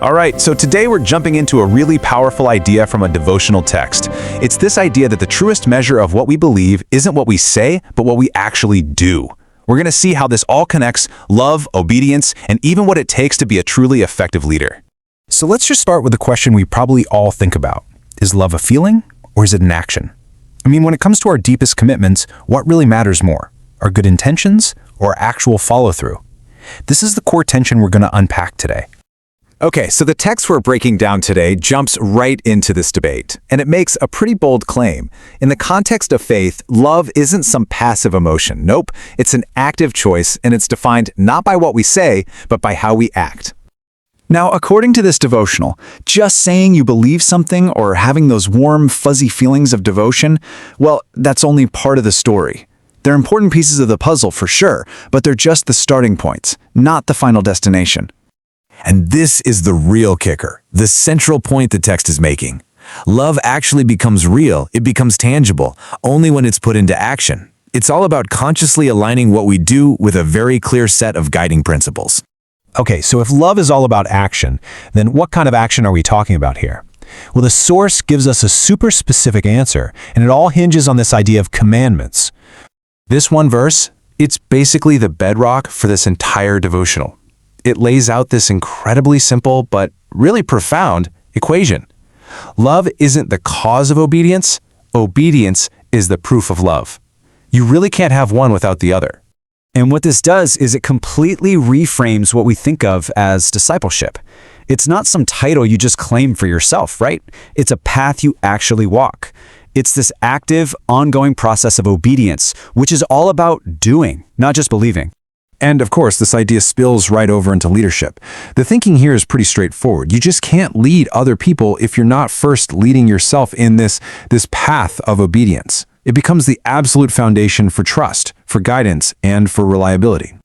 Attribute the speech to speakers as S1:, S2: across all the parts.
S1: All right, so today we're jumping into a really powerful idea from a devotional text. It's this idea that the truest measure of what we believe isn't what we say, but what we actually do. We're going to see how this all connects love, obedience, and even what it takes to be a truly effective leader. So let's just start with the question we probably all think about. Is love a feeling, or is it an action? I mean, when it comes to our deepest commitments, what really matters more? Our good intentions, or actual follow-through? This is the core tension we're going to unpack today. Okay, so the text we're breaking down today jumps right into this debate, and it makes a pretty bold claim. In the context of faith, love isn't some passive emotion. Nope, it's an active choice, and it's defined not by what we say, but by how we act. Now, according to this devotional, just saying you believe something or having those warm, fuzzy feelings of devotion, well, that's only part of the story. They're important pieces of the puzzle for sure, but they're just the starting points, not the final destination.
S2: And this is the real kicker, the central point the text is making. Love actually becomes real, it becomes tangible, only when it's put into action. It's all about consciously aligning what we do with a very clear set of guiding principles.
S1: Okay, so if love is all about action, then what kind of action are we talking about here? Well, the source gives us a super specific answer, and it all hinges on this idea of commandments. This one verse, it's basically the bedrock for this entire devotional. It lays out this incredibly simple but really profound equation. Love isn't the cause of obedience. Obedience is the proof of love. You really can't have one without the other.
S3: And what this does is it completely reframes what we think of as discipleship. It's not some title you just claim for yourself, right? It's a path you actually walk. It's this active, ongoing process of obedience, which is all about doing, not just believing.
S1: And of course, this idea spills right over into leadership. The thinking here is pretty straightforward. You just can't lead other people if you're not first leading yourself in this path of obedience. It becomes the absolute foundation for trust, for guidance, and for reliability.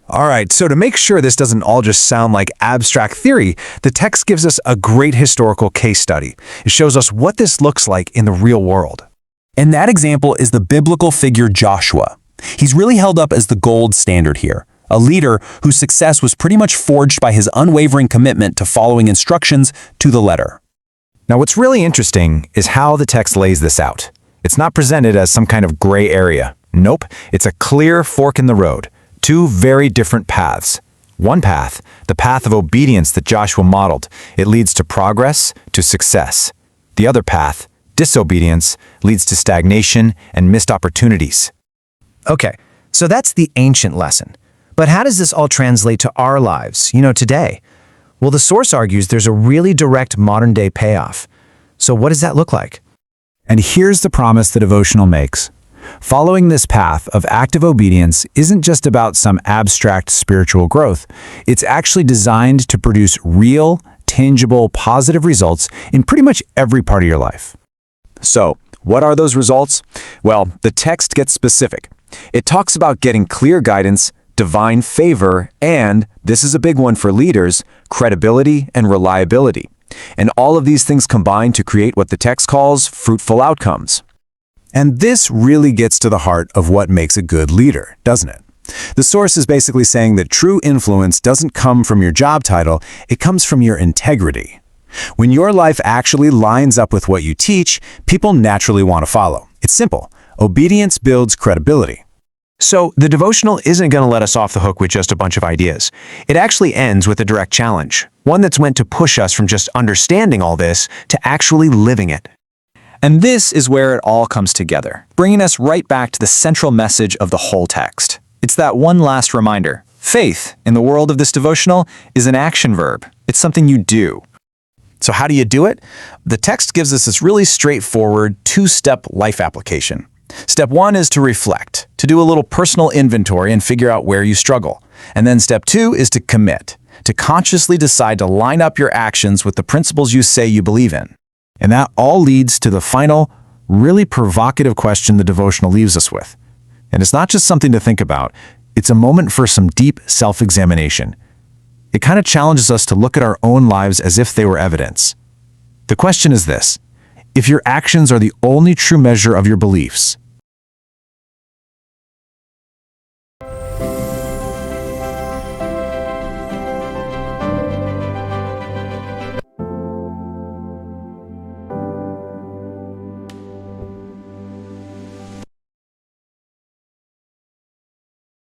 S1: All right, so to make sure this doesn't all just sound like abstract theory, the text gives us a great historical case study. It shows us what this looks like in the real world. And that example is the biblical figure Joshua. He's really held up as the gold standard here, a leader whose success was pretty much forged by his unwavering commitment to following instructions to the letter. Now, what's really interesting is how the text lays this out. It's not presented as some kind of gray area. Nope, it's a clear fork in the road. Two very different paths. One path, the path of obedience that Joshua modeled. It leads to progress, to success. The other path, disobedience, leads to stagnation and missed opportunities.
S4: Okay, so that's the ancient lesson. But how does this all translate to our lives, today? Well, the source argues there's a really direct modern-day payoff. So what does that look like?
S1: And here's the promise the devotional makes. Following this path of active obedience isn't just about some abstract spiritual growth. It's actually designed to produce real, tangible, positive results in pretty much every part of your life. So, what are those results? Well, the text gets specific. It talks about getting clear guidance, divine favor, and, this is a big one for leaders, credibility and reliability. And all of these things combine to create what the text calls fruitful outcomes. And this really gets to the heart of what makes a good leader, doesn't it? The source is basically saying that true influence doesn't come from your job title, it comes from your integrity. When your life actually lines up with what you teach, people naturally want to follow. It's simple. Obedience builds credibility. So, the devotional isn't going to let us off the hook with just a bunch of ideas. It actually ends with a direct challenge, one that's meant to push us from just understanding all this to actually living it. And this is where it all comes together, bringing us right back to the central message of the whole text. It's that one last reminder. Faith, in the world of this devotional, is an action verb. It's something you do. So how do you do it? The text gives us this really straightforward two-step life application. Step one is to reflect, to do a little personal inventory and figure out where you struggle. And then step two is to commit, to consciously decide to line up your actions with the principles you say you believe in. And that all leads to the final, really provocative question the devotional leaves us with. And it's not just something to think about, it's a moment for some deep self-examination. It kind of challenges us to look at our own lives as if they were evidence. The question is this: if your actions are the only true measure of your beliefs,